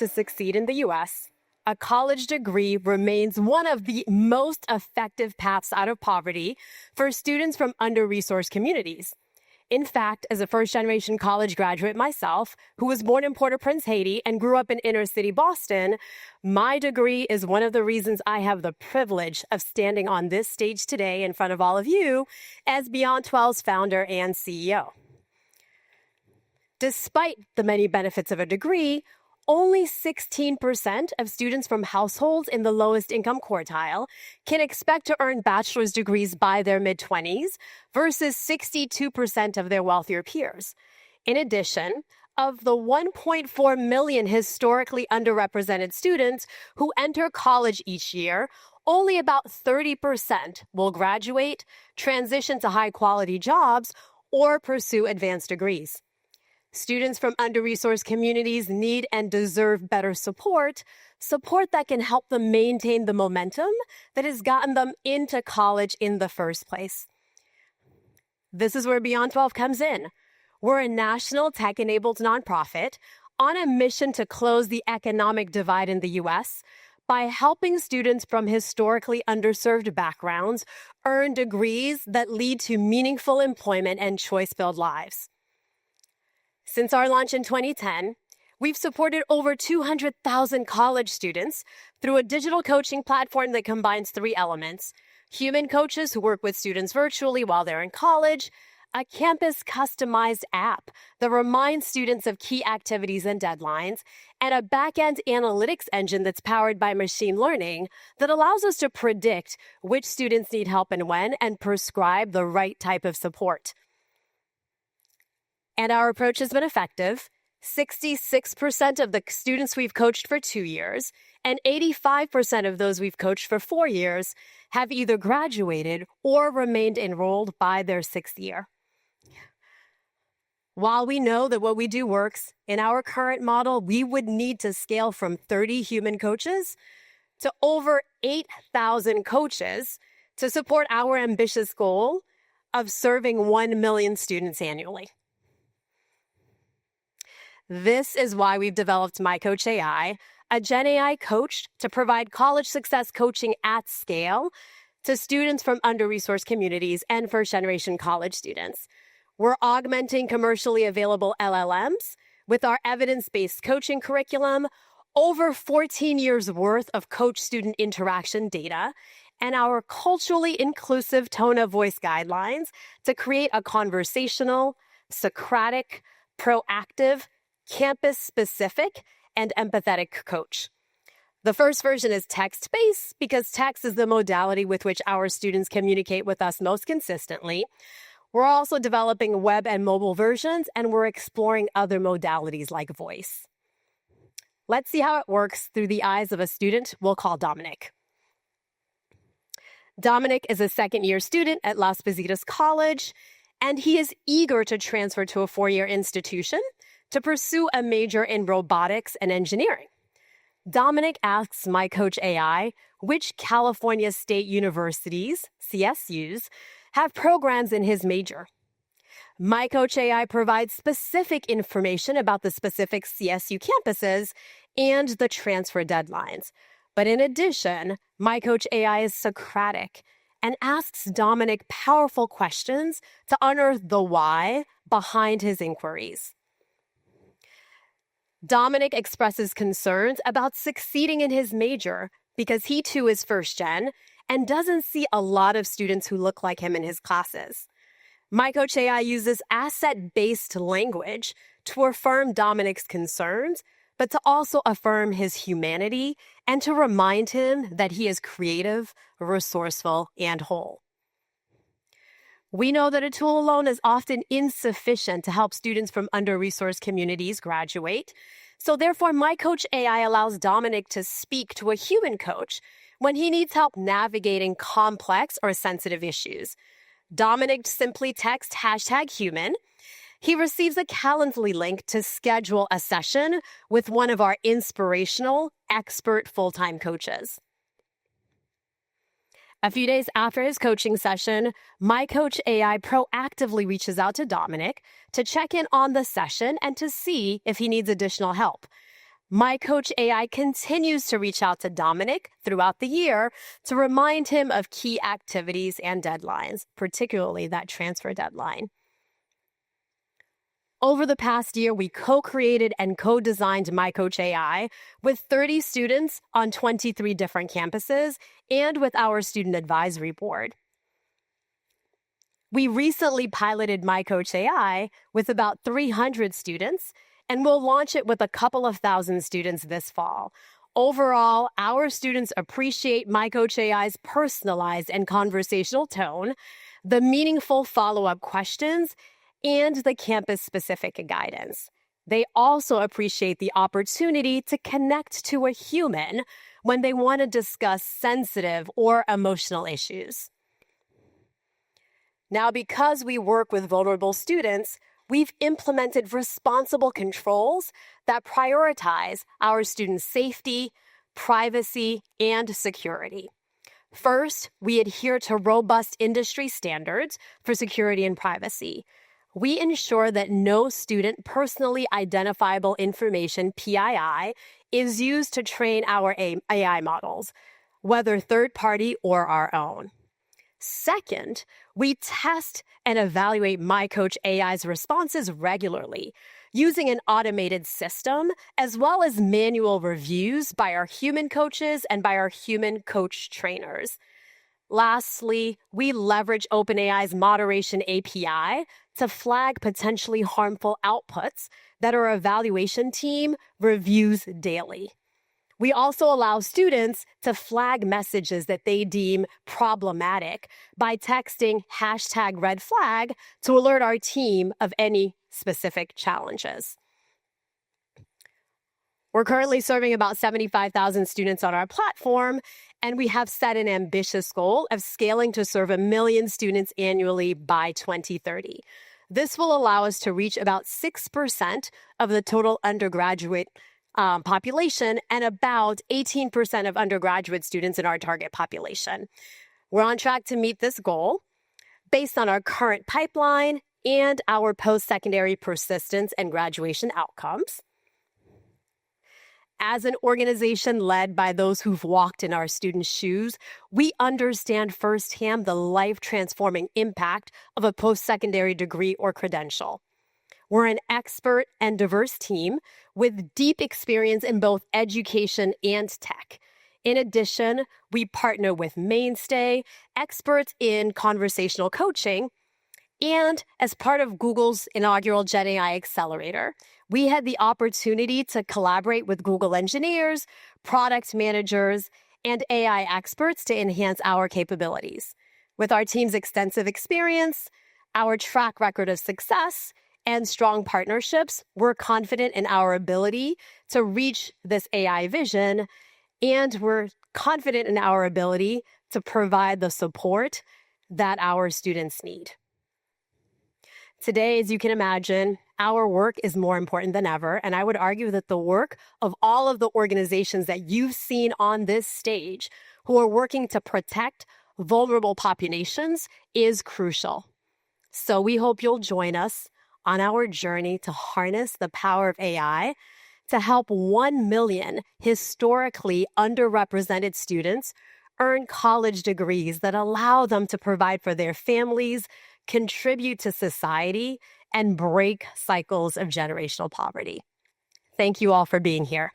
to succeed in the U.S., a college degree remains one of the most effective paths out of poverty for students from under-resourced communities. In fact, as a first-generation college graduate myself, who was born in Port-au-Prince, Haiti, and grew up in inner-city Boston, my degree is one of the reasons I have the privilege of standing on this stage today in front of all of you as Beyond 12's founder and CEO. Despite the many benefits of a degree, only 16% of students from households in the lowest income quartile can expect to earn bachelor's degrees by their mid-20s versus 62% of their wealthier peers. In addition, of the 1.4 million historically underrepresented students who enter college each year, only about 30% will graduate, transition to high-quality jobs, or pursue advanced degrees. Students from under-resourced communities need and deserve better support that can help them maintain the momentum that has gotten them into college in the first place. This is where Beyond 12 comes in. We're a national tech-enabled nonprofit on a mission to close the economic divide in the U.S. by helping students from historically underserved backgrounds earn degrees that lead to meaningful employment and choice-filled lives. Since our launch in 2010, we've supported over 200,000 college students through a digital coaching platform that combines three elements: human coaches who work with students virtually while they're in college, a campus-customized app that reminds students of key activities and deadlines, and a back-end analytics engine that's powered by machine learning that allows us to predict which students need help and when, and prescribe the right type of support. And our approach has been effective. 66% of the students we've coached for 2 years and 85% of those we've coached for 4 years have either graduated or remained enrolled by their 6th year. While we know that what we do works, in our current model, we would need to scale from 30 human coaches to over 8,000 coaches to support our ambitious goal of serving 1 million students annually. This is why we've developed MyCoach AI, a Gen AI coach to provide college success coaching at scale to students from under-resourced communities and first-generation college students. We're augmenting commercially available LLMs with our evidence-based coaching curriculum, over 14 years worth of coach-student interaction data, and our culturally inclusive tone of voice guidelines to create a conversational, Socratic, proactive, campus-specific, and empathetic coach. The first version is text-based because text is the modality with which our students communicate with us most consistently. We're also developing web and mobile versions, and we're exploring other modalities like voice. Let's see how it works through the eyes of a student we'll call Dominic. Dominic is a second-year student at Las Positas College, and he is eager to transfer to a 4-year institution to pursue a major in robotics and engineering. Dominic asks MyCoach AI which California State Universities, CSUs, have programs in his major. MyCoach AI provides specific information about the specific CSU campuses and the transfer deadlines. But in addition, MyCoach AI is Socratic and asks Dominic powerful questions to unearth the why behind his inquiries. Dominic expresses concerns about succeeding in his major because he too is first gen and doesn't see a lot of students who look like him in his classes. MyCoach AI uses asset-based language to affirm Dominic's concerns, but to also affirm his humanity and to remind him that he is creative, resourceful, and whole. We know that a tool alone is often insufficient to help students from under-resourced communities graduate. So therefore, MyCoach AI allows Dominic to speak to a human coach when he needs help navigating complex or sensitive issues. Dominic simply texts #human. He receives a Calendly link to schedule a session with one of our inspirational, expert full-time coaches. A few days after his coaching session, MyCoach AI proactively reaches out to Dominic to check in on the session and to see if he needs additional help. My Coach AI continues to reach out to Dominic throughout the year to remind him of key activities and deadlines, particularly that transfer deadline. Over the past year, we co-created and co-designed My Coach AI with 30 students on 23 different campuses and with our student advisory board. We recently piloted My Coach AI with about 300 students, and we'll launch it with a couple of thousand students this fall. Overall, our students appreciate My Coach AI's personalized and conversational tone, the meaningful follow-up questions, and the campus-specific guidance. They also appreciate the opportunity to connect to a human when they want to discuss sensitive or emotional issues. Now, because we work with vulnerable students, we've implemented responsible controls that prioritize our students' safety, privacy, and security. First, we adhere to robust industry standards for security and privacy. We ensure that no student personally identifiable information, PII, is used to train our AI models, whether third-party or our own. Second, we test and evaluate My Coach AI's responses regularly, using an automated system as well as manual reviews by our human coaches and by our human coach trainers. Lastly, we leverage OpenAI's moderation API to flag potentially harmful outputs that our evaluation team reviews daily. We also allow students to flag messages that they deem problematic by texting #redflag to alert our team of any specific challenges. We're currently serving about 75,000 students on our platform, and we have set an ambitious goal of scaling to serve 1 million students annually by 2030. This will allow us to reach about 6% of the total undergraduate population and about 18% of undergraduate students in our target population. We're on track to meet this goal based on our current pipeline and our post-secondary persistence and graduation outcomes. As an organization led by those who've walked in our students' shoes, we understand firsthand the life-transforming impact of a post-secondary degree or credential. We're an expert and diverse team with deep experience in both education and tech. In addition, we partner with Mainstay, experts in conversational coaching, and as part of Google's inaugural GenAI Accelerator, we had the opportunity to collaborate with Google engineers, product managers, and AI experts to enhance our capabilities. With our team's extensive experience, our track record of success, and strong partnerships, we're confident in our ability to reach this AI vision, and we're confident in our ability to provide the support that our students need. Today, as you can imagine, our work is more important than ever, and I would argue that the work of all of the organizations that you've seen on this stage who are working to protect vulnerable populations is crucial. So we hope you'll join us on our journey to harness the power of AI to help 1 million historically underrepresented students earn college degrees that allow them to provide for their families, contribute to society, and break cycles of generational poverty. Thank you all for being here.